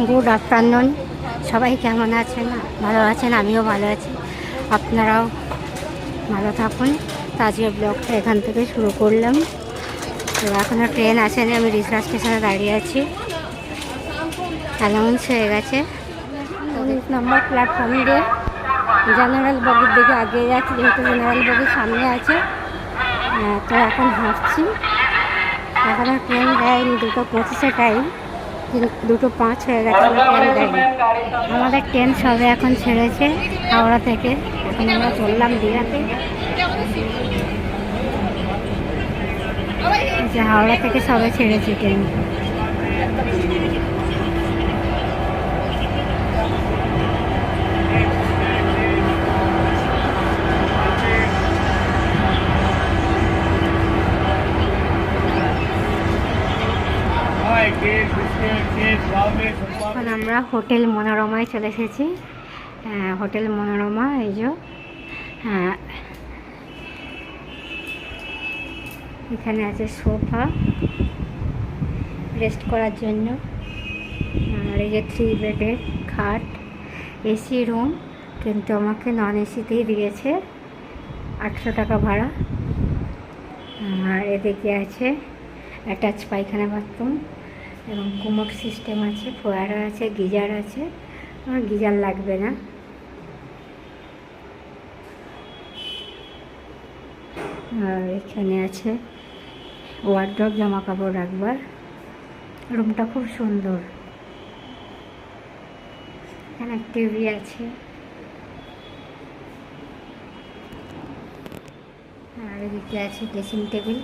Good afternoon. সবাই কেমন আছেন? ভালো আছেন? আমিও ভালো আছি, আপনারাও ভালো থাকুন। তো আজকের ব্লগটা এখান থেকে শুরু করলাম। তো এখনও ট্রেন আসেনি, আমি রিসরা স্টেশনে দাঁড়িয়ে আছি। অ্যানাউন্স হয়ে গেছে। 19 নম্বর প্ল্যাটফর্ম দিয়ে জেনারেল বগির দিকে এগিয়ে যাচ্ছি, যেহেতু জেনারেল বগির সামনে আছে। তো এখন হাঁটছি। এখনও ট্রেন দেয়নি, 2:25 টাইম, 2:05 হয়ে গেছে, ট্রেন দেয়নি। আমাদের ট্রেন সবে এখন ছেড়েছে হাওড়া থেকে। এখন আমরা চললাম দীঘাতে। হাওড়া থেকে সবে ছেড়েছে ট্রেন। এখন আমরা হোটেল মনোরমায় চলে এসেছি। হোটেল মনোরমা, এই যে এখানে আছে সোফা রেস্ট করার জন্য, আর এই যে 3 বেডের খাট, এসি রুম, কিন্তু আমাকে নন এসিতেই দিয়েছে, 800 টাকা ভাড়া। আর এদিকে আছে অ্যাটাচ পায়খানা বাথরুম এবং কুমোট সিস্টেম আছে, ফোয়ারা আছে, গিজার আছে। আমার গিজার লাগবে না। আর এখানে আছে ওয়ার্ড্রপ, জামা কাপড় রাখবার। রুমটা খুব সুন্দর। এখানে টিভি আছে। আর এদিকে আছে ড্রেসিং টেবিল।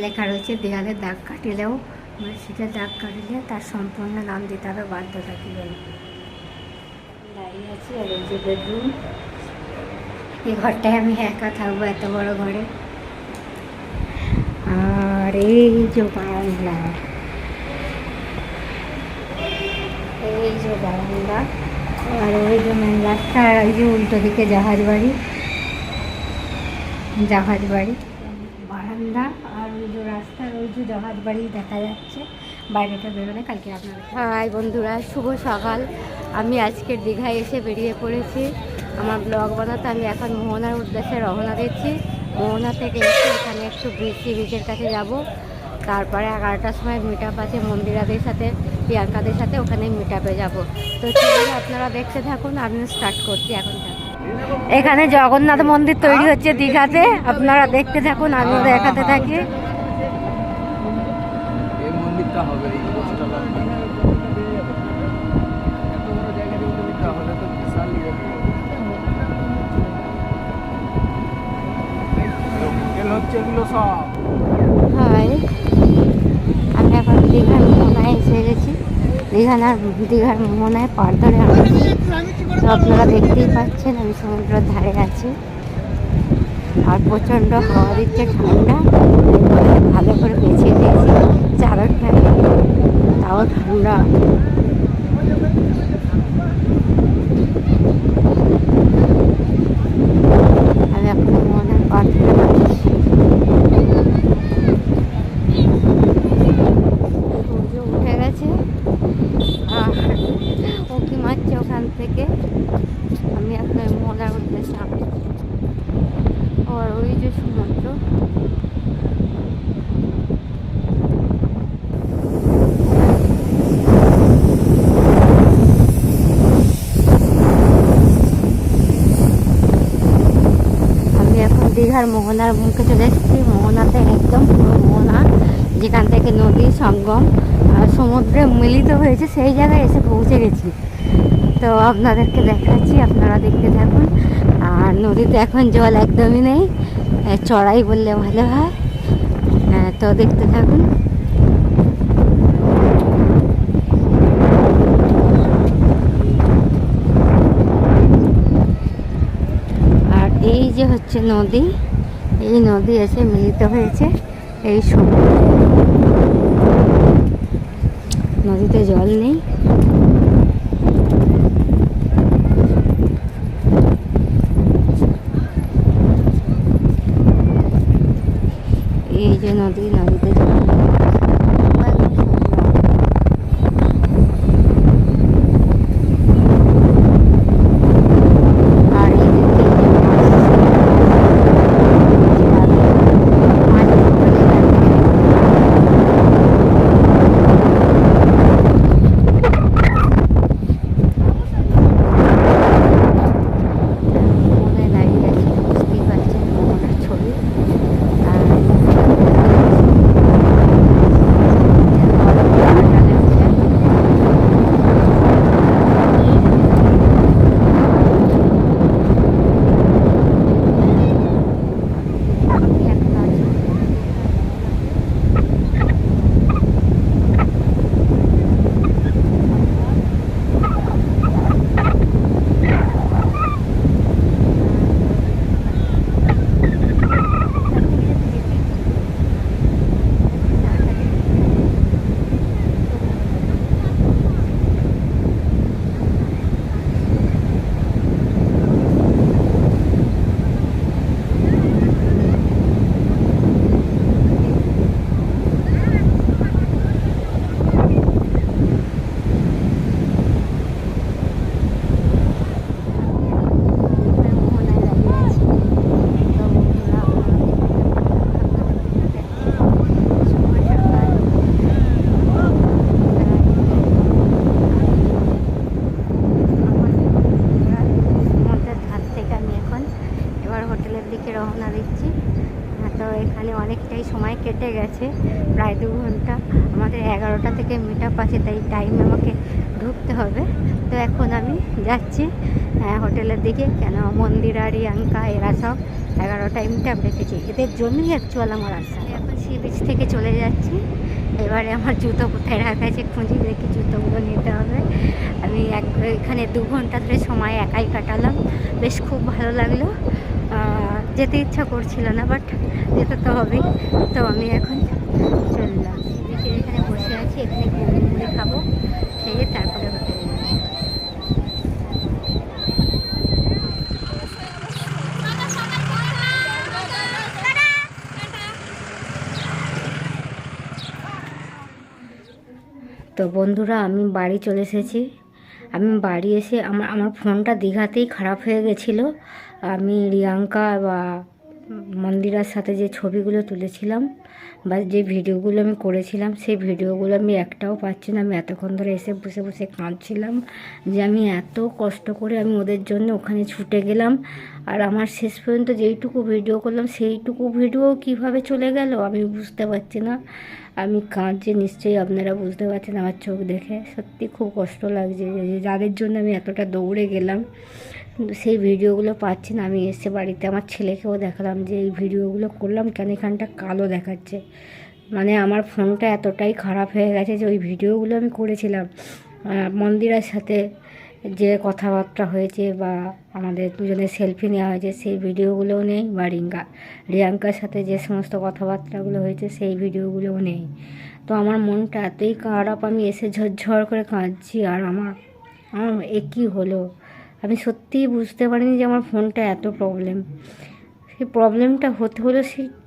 লেখা রয়েছে দেয়ালে দাগ কাটিলেও, সেটা দাগ কাটিলে তার সম্পূর্ণ নাম দিতে হবে বাধ্যতামূলক। দাঁড়িয়ে আছি। আর এই যে বেডরুম, এই ঘরটায় আমি একা থাকবো, এত বড় ঘরে। আর এই যে বারান্দা, এই যে বারান্দা, আর ওই যে মেন রাস্তা, আর ওই যে উল্টো দিকে জাহাজ বাড়ি, বারান্দা, আর ওই যে রাস্তার ওই যে জাহাজ বাড়ি দেখা যাচ্ছে বাইরেটা বেরোলে। কালকে আপনারা হাই বন্ধুরা, শুভ সকাল। আমি আজকের দীঘায় এসে বেরিয়ে পড়েছি আমার ব্লগ বানাতে। আমি এখন মোহনার উদ্দেশ্যে রওনা দিচ্ছি। মোহনা থেকে এসে এখানে একটু বিচের কাছে যাব। তারপরে 11টার সময় মিট আপ আছে মন্দিরাদের সাথে, প্রিয়াঙ্কাদের সাথে, ওখানে মিট আপে যাবো। তো চলুন আপনারা দেখতে থাকুন, আমিও স্টার্ট করছি এখন। এখানে জগন্নাথ মন্দির তৈরি হচ্ছে দীঘাতে, আপনারা দেখতে থাকুন, আমিও দেখাতে থাকি। হাই, আমি এখন দীঘার মোহনায় এসে গেছি। দীঘার মোহনায় পার ধরে আসছি। তো আপনারা দেখতেই পাচ্ছেন আমি সমুদ্রের ধারে আছি। আর প্রচণ্ড হাওয়া দিচ্ছে, ঠান্ডা। ভালো করে বেছে দিয়েছি চাদরটা, তাও ঠান্ডা। আমি এখন মোহনার পার ধরে আসছি। সূর্য উঠে গেছে, আর ও কি মারছে ওখান থেকে। আমি এখন মোহনার উদ্দেশ্যে আসছি। আর ওই যে সমুদ্র, আমি এখন দীঘার মোহনার মুখে চলে এসেছি। মোহনাতে একদম পুরো মোহনা, যেখান থেকে নদী সঙ্গম আর সমুদ্রে মিলিত হয়েছে, সেই জায়গায় এসে পৌঁছে গেছি। তো আপনাদেরকে দেখাচ্ছি, আপনারা দেখতে থাকুন। আর নদীতে এখন জল একদমই নেই, চড়াই বললে ভালো হয়। তো দেখতে থাকুন। আর এই যে হচ্ছে নদী, এই নদী এসে মিলিত হয়েছে এই সমুদ্রে। নদীতে জল নেই। এই যে নদীতে 11টা থেকে মিট আপ আছে, তাই টাইমে আমাকে ঢুকতে হবে। তো এখন আমি যাচ্ছি হোটেলের দিকে। কেন মন্দিরা, রিয়াঙ্কা এরা সব 11টায় মিট আপ রেখেছি, এদের জন্যই অ্যাকচুয়াল আমার আসা। এখন সি বিচ থেকে চলে যাচ্ছি। এবারে আমার জুতো কোথায় রাখা আছে খুঁজি, দেখি জুতোগুলো নিতে হবে। আমি এখানে 2 ঘন্টা ধরে সময় একাই কাটালাম, বেশ খুব ভালো লাগলো। যেতে ইচ্ছা করছিল না, বাট যেতে তো হবেই। তো আমি এখন চললাম সি বিচের এখানে বসে আছি, এখানে মুড়ি খাবো, খেয়ে তারপরে হোটেলে যাবো। তো বন্ধুরা, আমি বাড়ি চলে এসেছি। আমি বাড়ি এসে আমার ফোনটা দীঘাতেই খারাপ হয়ে গেছিলো। আমি রিয়াঙ্কা বা মন্দিরার সাথে যে ছবিগুলো তুলেছিলাম বা যে ভিডিওগুলো আমি করেছিলাম, সেই ভিডিওগুলো আমি একটাও পাচ্ছি না। আমি এতক্ষণ ধরে এসে বসে বসে কাঁদছিলাম যে আমি এত কষ্ট করে আমি ওদের জন্য ওখানে ছুটে গেলাম, আর আমার শেষ পর্যন্ত যেইটুকু ভিডিও করলাম সেইটুকু ভিডিও কিভাবে চলে গেল আমি বুঝতে পারছি না। আমি কাঁদছি, নিশ্চয়ই আপনারা বুঝতে পারছেন আমার চোখ দেখে। সত্যি খুব কষ্ট লাগছে যে যাদের জন্য আমি এতটা দৌড়ে গেলাম, কিন্তু সেই ভিডিওগুলো পাচ্ছি না। আমি এসে বাড়িতে আমার ছেলেকেও দেখালাম যে এই ভিডিওগুলো করলাম কেন, এখানটা কালো দেখাচ্ছে। মানে আমার ফোনটা এতটাই খারাপ হয়ে গেছে যে ওই ভিডিওগুলো আমি করেছিলাম মন্দিরের সাথে যে কথাবার্তা হয়েছে বা আমাদের দুজনের সেলফি নেওয়া হয়েছে সেই ভিডিওগুলোও নেই, বা রিয়াঙ্কার সাথে যে সমস্ত কথাবার্তাগুলো হয়েছে সেই ভিডিওগুলোও নেই। তো আমার মনটা এতই খারাপ, আমি এসে ঝরঝর করে কাঁদছি। আর আমার কী হলো, আমি সত্যিই বুঝতে পারিনি যে আমার ফোনটা এত প্রবলেম। সেই প্রবলেমটা হতে হলো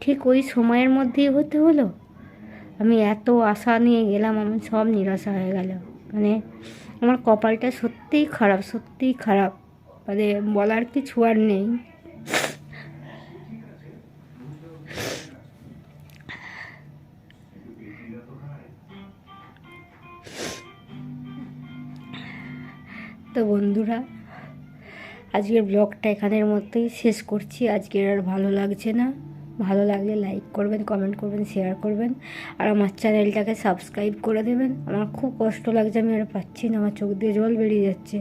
ঠিক ওই সময়ের মধ্যেই হতে হলো। আমি এত আশা নিয়ে গেলাম, আমি সব নিরাশা হয়ে গেল। মানে আমার কপালটা সত্যিই খারাপ, সত্যিই খারাপ, মানে বলার কিছু আর নেই। তো বন্ধুরা, আজকের ব্লগটা এখানের মধ্যেই শেষ করছি। আজকের আর ভালো লাগছে না। ভালো লাগলে লাইক করবেন, কমেন্ট করবেন, শেয়ার করবেন, আর আমার চ্যানেলটাকে সাবস্ক্রাইব করে দেবেন। আমার খুব কষ্ট লাগছে, আমি আর পাচ্ছি না, আমার চোখ দিয়ে জল বেরিয়ে যাচ্ছে।